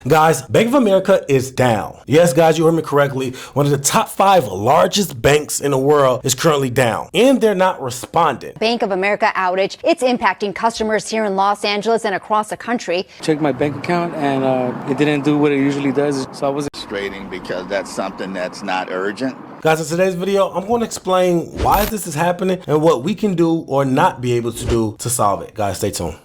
Guys, Bank of America is down. Yes, guys, you heard me correctly. One of the top 5 largest banks in the world is currently down, and they're not responding. Bank of America outage, it's impacting customers here in Los Angeles and across the country. Checked my bank account and it didn't do what it usually does, so I was frustrating because that's something that's not urgent. Guys, in today's video, I'm going to explain why this is happening and what we can do or not be able to do to solve it. Guys, stay tuned.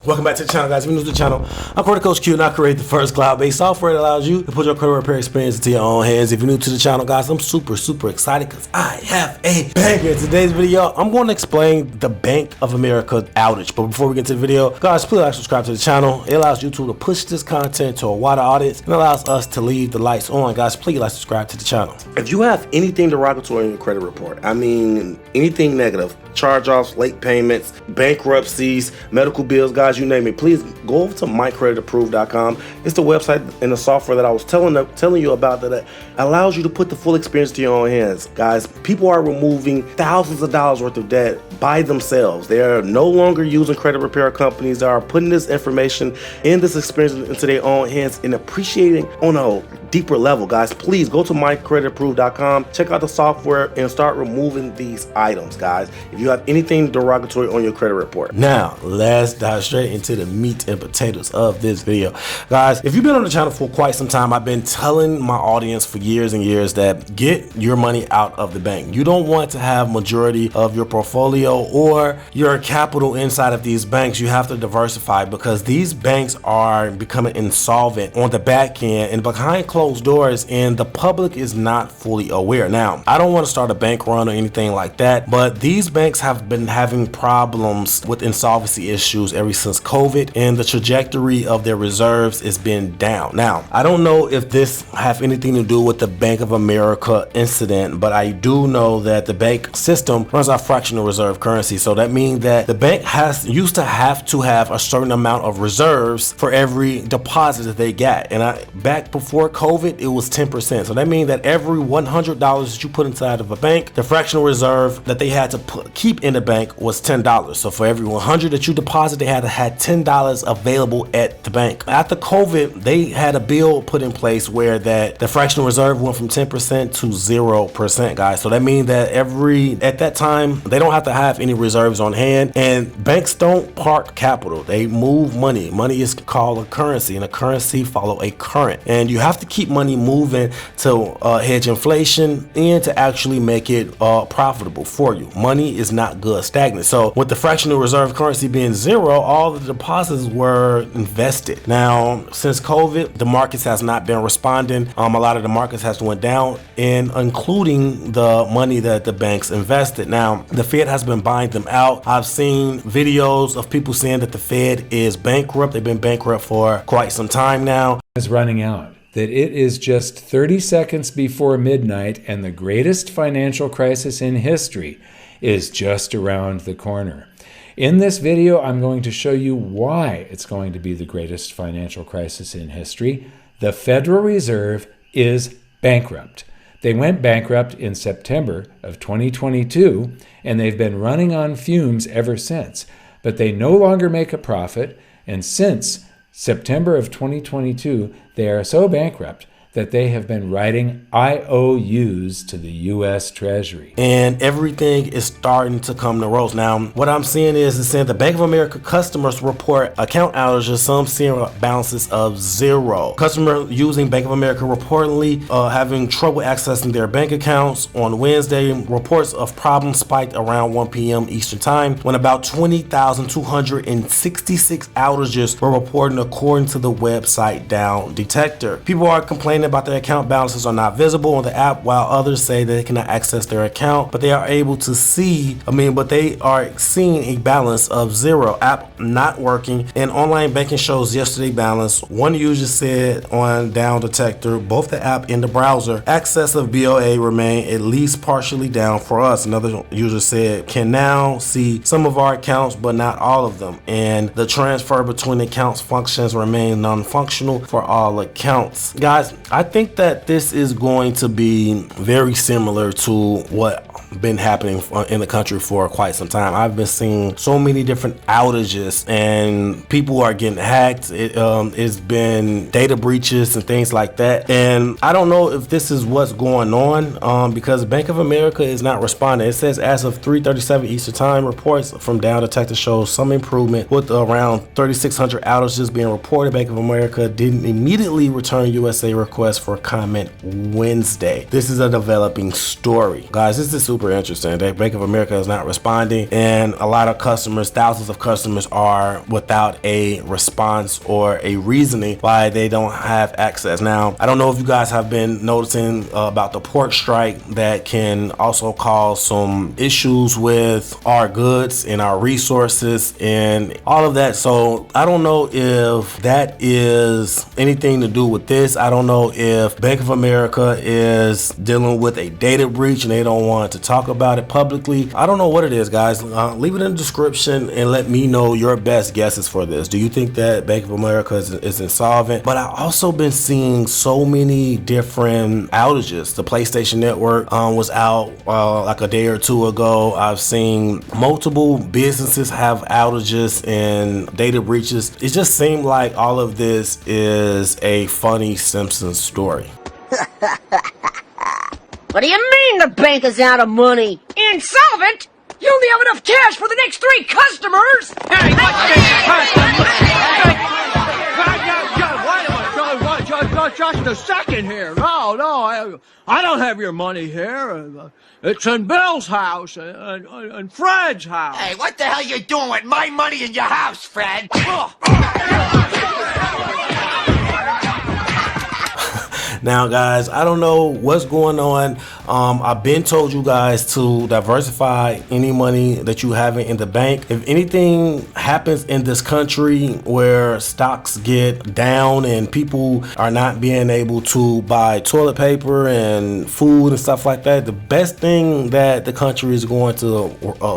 Welcome back to the channel, guys. If you're new to the channel, I'm Credit Coach Q, and I create the first cloud-based software that allows you to put your credit repair experience into your own hands. If you're new to the channel, guys, I'm super excited because I have a banger. In today's video, I'm going to explain the Bank of America outage. But before we get to the video, guys, please like, subscribe to the channel. It allows YouTube to push this content to a wider audience and allows us to leave the lights on. Guys, please like, subscribe to the channel. If you have anything derogatory in your credit report, I mean anything negative, charge-offs, late payments, bankruptcies, medical bills, guys, you name it, please go over to creditapprove.com. It's the website and the software that I was telling you about that allows you to put the full experience to your own hands. Guys, people are removing thousands of dollars worth of debt by themselves. They are no longer using credit repair companies. They are putting this information and this experience into their own hands and appreciating on a deeper level. Guys, please go to creditapprove.com, check out the software and start removing these items. Guys, if you have anything derogatory on your credit report. Now let's dive straight into the meat and potatoes of this video. Guys, if you've been on the channel for quite some time, I've been telling my audience for years and years that get your money out of the bank. You don't want to have majority of your portfolio or your capital inside of these banks. You have to diversify because these banks are becoming insolvent on the back end and behind closed doors, and the public is not fully aware. Now, I don't want to start a bank run or anything like that, but these banks have been having problems with insolvency issues ever since COVID, and the trajectory of their reserves has been down. Now, I don't know if this have anything to do with the Bank of America incident, but I do know that the bank system runs off fractional reserve currency. So that means that the bank used to have a certain amount of reserves for every deposit that they got. And back before COVID, it was 10%. So that means that every $100 that you put inside of a bank, the fractional reserve that they had to keep in the bank was $10. So for every 100 that you deposit, they had $10 available at the bank. After COVID, they had a bill put in place where the fractional reserve went from 10% to 0%, guys. So that means that at that time, they don't have to have any reserves on hand, and banks don't park capital. They move money. Money is called a currency, and a currency follow a current. And you have to keep money moving to hedge inflation and to actually make it profitable for you. Money is not good stagnant. So with the fractional reserve currency being 0, all the deposits were invested. Now, since COVID, the markets has not been responding. A lot of the markets has went down, and including the money that the banks invested. Now, the Fed has been buying them out. I've seen videos of people saying that the Fed is bankrupt. They've been bankrupt for quite some time now. Is running out. That it is just 30 seconds before midnight and the greatest financial crisis in history is just around the corner. In this video, I'm going to show you why it's going to be the greatest financial crisis in history. The Federal Reserve is bankrupt. They went bankrupt in September of 2022, and they've been running on fumes ever since. But they no longer make a profit, and since September of 2022, they are so bankrupt that they have been writing IOUs to the U.S. Treasury. And everything is starting to come to rolls. Now, what I'm seeing is saying the Bank of America customers report account outages, some seeing balances of 0. Customers using Bank of America reportedly having trouble accessing their bank accounts. On Wednesday, reports of problems spiked around 1 p.m. Eastern Time when about 20,266 outages were reported according to the website Down Detector. People are complaining about their account balances are not visible on the app, while others say that they cannot access their account, but they are able to see, but they are seeing a balance of 0. App not working, and online banking shows yesterday balance. One user said on Down Detector, both the app and the browser, access of BOA remain at least partially down for us. Another user said, can now see some of our accounts, but not all of them. And the transfer between accounts functions remain non-functional for all accounts. Guys, I think that this is going to be very similar to what been happening in the country for quite some time. I've been seeing so many different outages and people are getting hacked. It's been data breaches and things like that. And I don't know if this is what's going on because Bank of America is not responding. It says as of 3:37 Eastern Time, reports from Down Detector show some improvement with around 3,600 outages being reported. Bank of America didn't immediately return USA requests for comment Wednesday. This is a developing story. Guys, this is super interesting. That Bank of America is not responding, and a lot of customers, thousands of customers, are without a response or a reasoning why they don't have access. Now, I don't know if you guys have been noticing about the port strike that can also cause some issues with our goods and our resources and all of that. So I don't know if that is anything to do with this. I don't know if Bank of America is dealing with a data breach and they don't want to talk about it publicly. I don't know what it is, guys. Leave it in the description and let me know your best guesses for this. Do you think that Bank of America is insolvent? But I've also been seeing so many different outages. The PlayStation Network was out like a day or two ago. I've seen multiple businesses have outages and data breaches. It just seemed like all of this is a funny Simpsons story. What do you mean the bank is out of money? Insolvent? You only have enough cash for the next 3 customers! Hey, just a second here. No, I don't have your money here. It's in Bill's house and Fred's house. Hey, what the hell you doing with my money in your house, Fred? Now, guys, I don't know what's going on. I've been told you guys to diversify any money that you have in the bank. If anything happens in this country where stocks get down and people are not being able to buy toilet paper and food and stuff like that, the best thing that the country is going to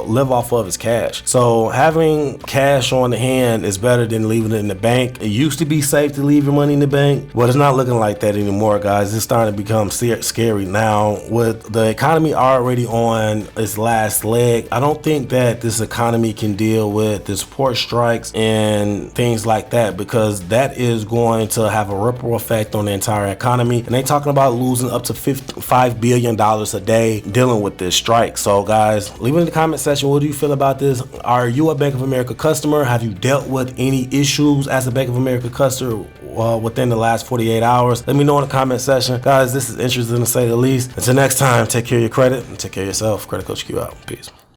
live off of is cash. So having cash on the hand is better than leaving it in the bank. It used to be safe to leave your money in the bank, but it's not looking like that anymore, guys. It's starting to become scary now. With the economy already on its last leg, I don't think that this economy can deal with this port strikes and things like that, because that is going to have a ripple effect on the entire economy. And they talking about losing up to $5 billion a day dealing with this strike. So guys, leave it in the comment section. What do you feel about this? Are you a Bank of America customer? Have you dealt with any issues as a Bank of America customer within the last 48 hours? Let me know in the comment section. Guys, this is interesting to say the least. Until next time, take care of your credit and take care of yourself. Credit Coach Q out. Peace.